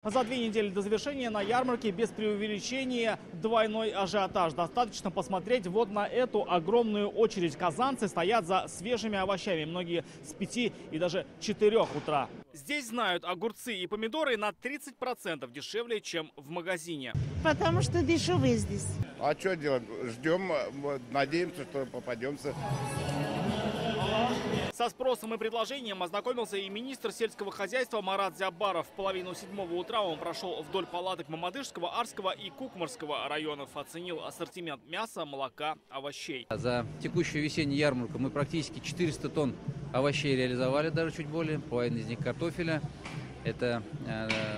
За 2 недели до завершения на ярмарке без преувеличения двойной ажиотаж. Достаточно посмотреть вот на эту огромную очередь. Казанцы стоят за свежими овощами. Многие с 5 и даже 4 утра. Здесь знают, огурцы и помидоры на 30% дешевле, чем в магазине. Потому что дешевые здесь. А что делать? Ждем, надеемся, что попадемся. Со спросом и предложением ознакомился и министр сельского хозяйства Марат Зябаров. В половину 7 утра он прошел вдоль палаток Мамадышского, Арского и Кукмарского районов. Оценил ассортимент мяса, молока, овощей. За текущую весеннюю ярмарку мы практически 400 тонн овощей реализовали, даже чуть более, половина из них картофеля. Это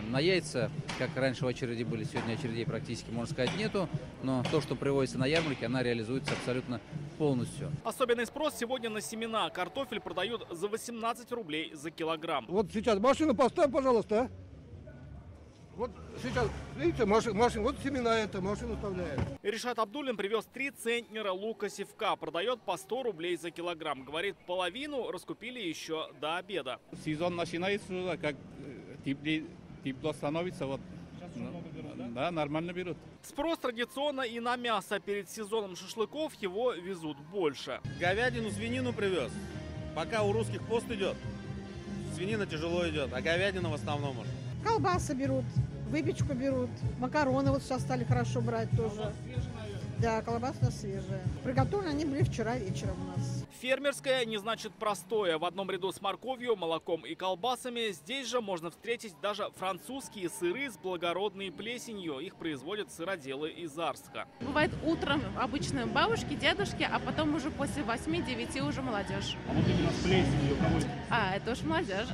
на яйца, как раньше в очереди были, сегодня очередей практически, можно сказать, нету. Но то, что приводится на ярмарке, она реализуется абсолютно полностью. Особенный спрос сегодня на семена. Картофель продают за 18 рублей за килограмм. Вот сейчас машину поставь, пожалуйста. Вот сейчас, видите, машина, вот семена это, машину вставляет. Ришат Абдуллин привез 3 центнера лука севка. Продает по 100 рублей за килограмм. Говорит, половину раскупили еще до обеда. Сезон начинается, как тепло становится, вот. Да, нормально берут. Спрос традиционно и на мясо. Перед сезоном шашлыков его везут больше. Говядину, свинину привез. Пока у русских пост идет, свинина тяжело идет, а говядина в основном уже. Колбасы берут, выпечку берут, макароны вот сейчас стали хорошо брать тоже. Да, колбаса свежая. Приготовлены они были вчера вечером у нас. Фермерское не значит простое. В одном ряду с морковью, молоком и колбасами здесь же можно встретить даже французские сыры с благородной плесенью. Их производят сыроделы из Арска. Бывает утром обычно бабушки, дедушки, а потом уже после 8-9 уже молодежь. А вот именно с плесенью кого? А, это уж молодежь.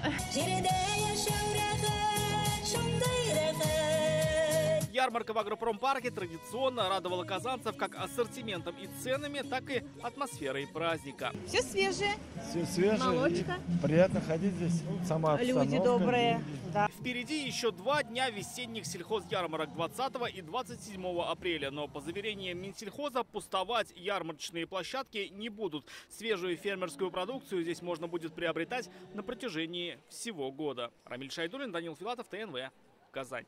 Ярмарка в агропромпарке традиционно радовала казанцев как ассортиментом и ценами, так и атмосферой праздника. Все свежее. Все свежее. Молочка. Приятно ходить здесь. Сама обстановка. Люди добрые. Да. Впереди еще 2 дня весенних сельхозярмарок 20 и 27 апреля. Но по заверениям Минсельхоза пустовать ярмарочные площадки не будут. Свежую фермерскую продукцию здесь можно будет приобретать на протяжении всего года. Рамиль Шайдуллин, Данил Филатов, ТНВ, Казань.